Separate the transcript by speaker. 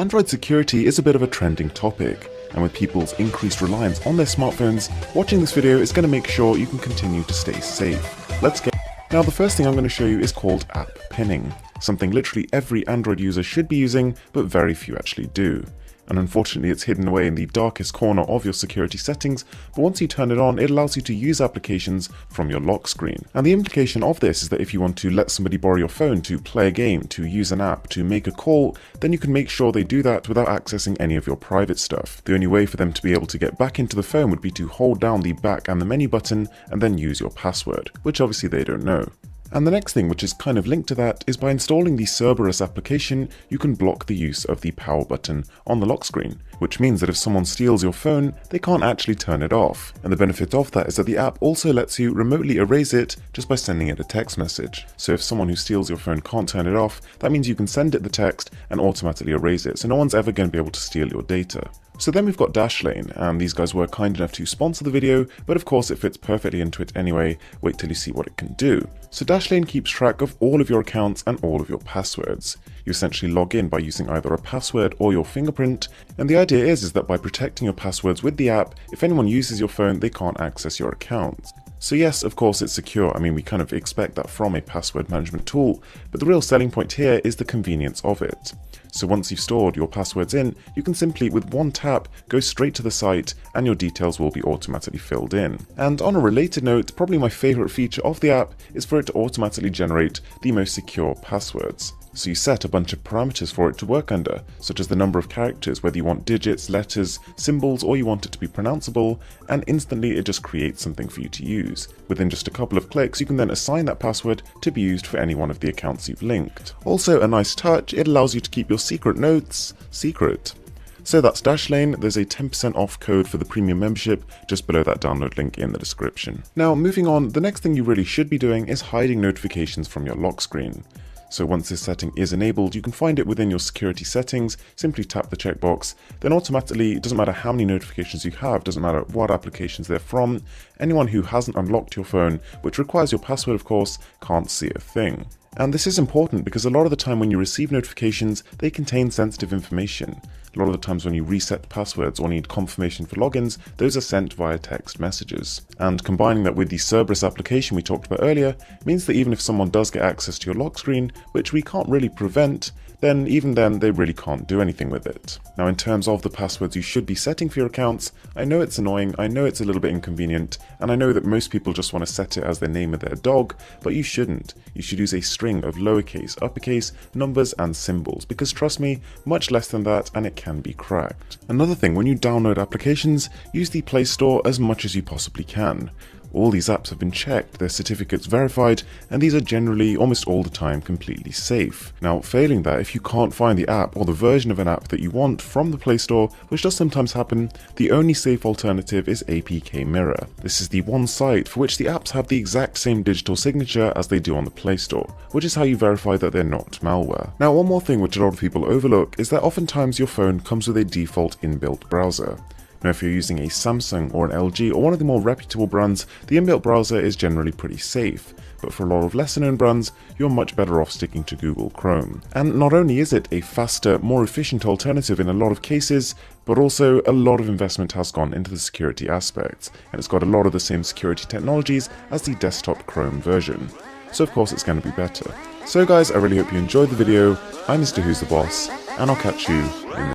Speaker 1: Android security is a bit of a trending topic, and with people's increased reliance on their smartphones, watching this video is going to make sure you can continue to stay safe. Let's get. Now the first thing I'm going to show you is called app pinning, something literally every Android user should be using, but very few actually do. And unfortunately it's hidden away in the darkest corner of your security settings, but once you turn it on, it allows you to use applications from your lock screen. And the implication of this is that if you want to let somebody borrow your phone to play a game, to use an app, to make a call, then you can make sure they do that without accessing any of your private stuff. The only way for them to be able to get back into the phone would be to hold down the back and the menu button and then use your password, which obviously they don't know. And the next thing, which is kind of linked to that, is by installing the Cerberus application, you can block the use of the power button on the lock screen, which means that if someone steals your phone, they can't actually turn it off. And the benefit of that is that the app also lets you remotely erase it just by sending it a text message. So if someone who steals your phone can't turn it off, that means you can send it the text and automatically erase it, so no one's ever going to be able to steal your data. So then we've got Dashlane, and these guys were kind enough to sponsor the video, but of course it fits perfectly into it anyway. Wait till you see what it can do. So Dashlane keeps track of all of your accounts and all of your passwords. You essentially log in by using either a password or your fingerprint, and the idea is that by protecting your passwords with the app, if anyone uses your phone, they can't access your accounts. So yes, of course it's secure. I mean, we kind of expect that from a password management tool, but the real selling point here is the convenience of it. So once you've stored your passwords in, you can simply, with one tap, go straight to the site and your details will be automatically filled in. And on a related note, probably my favorite feature of the app is for it to automatically generate the most secure passwords. So you set a bunch of parameters for it to work under, such as the number of characters, whether you want digits, letters, symbols, or you want it to be pronounceable, and instantly it just creates something for you to use. Within just a couple of clicks, you can then assign that password to be used for any one of the accounts you've linked. Also a nice touch, it allows you to keep your secret notes secret. So that's Dashlane. There's a 10% off code for the premium membership just below that download link in the description. Now moving on, the next thing you really should be doing is hiding notifications from your lock screen. So once this setting is enabled, you can find it within your security settings, simply tap the checkbox, then automatically, it doesn't matter how many notifications you have, doesn't matter what applications they're from, anyone who hasn't unlocked your phone, which requires your password of course, can't see a thing. And this is important because a lot of the time when you receive notifications, they contain sensitive information. A lot of the times when you reset passwords or need confirmation for logins, those are sent via text messages. And combining that with the Cerberus application we talked about earlier, means that even if someone does get access to your lock screen, which we can't really prevent, then even then they really can't do anything with it. Now in terms of the passwords you should be setting for your accounts, I know it's annoying, I know it's a little bit inconvenient, and I know that most people just want to set it as the name of their dog, but you shouldn't. You should use a string of lowercase, uppercase, numbers and symbols, because trust me, much less than that and it can be cracked. Another thing, when you download applications, use the Play Store as much as you possibly can. All these apps have been checked, their certificates verified, and these are generally, almost all the time, completely safe. Now, failing that, if you can't find the app or the version of an app that you want from the Play Store, which does sometimes happen, the only safe alternative is APK Mirror. This is the one site for which the apps have the exact same digital signature as they do on the Play Store, which is how you verify that they're not malware. Now, one more thing which a lot of people overlook is that oftentimes your phone comes with a default inbuilt browser. Now if you're using a Samsung or an LG or one of the more reputable brands, the inbuilt browser is generally pretty safe, but for a lot of lesser known brands, you're much better off sticking to Google Chrome. And not only is it a faster, more efficient alternative in a lot of cases, but also a lot of investment has gone into the security aspects, and it's got a lot of the same security technologies as the desktop Chrome version. So of course it's going to be better. So guys, I really hope you enjoyed the video. I'm Mr. Who's the Boss, and I'll catch you in the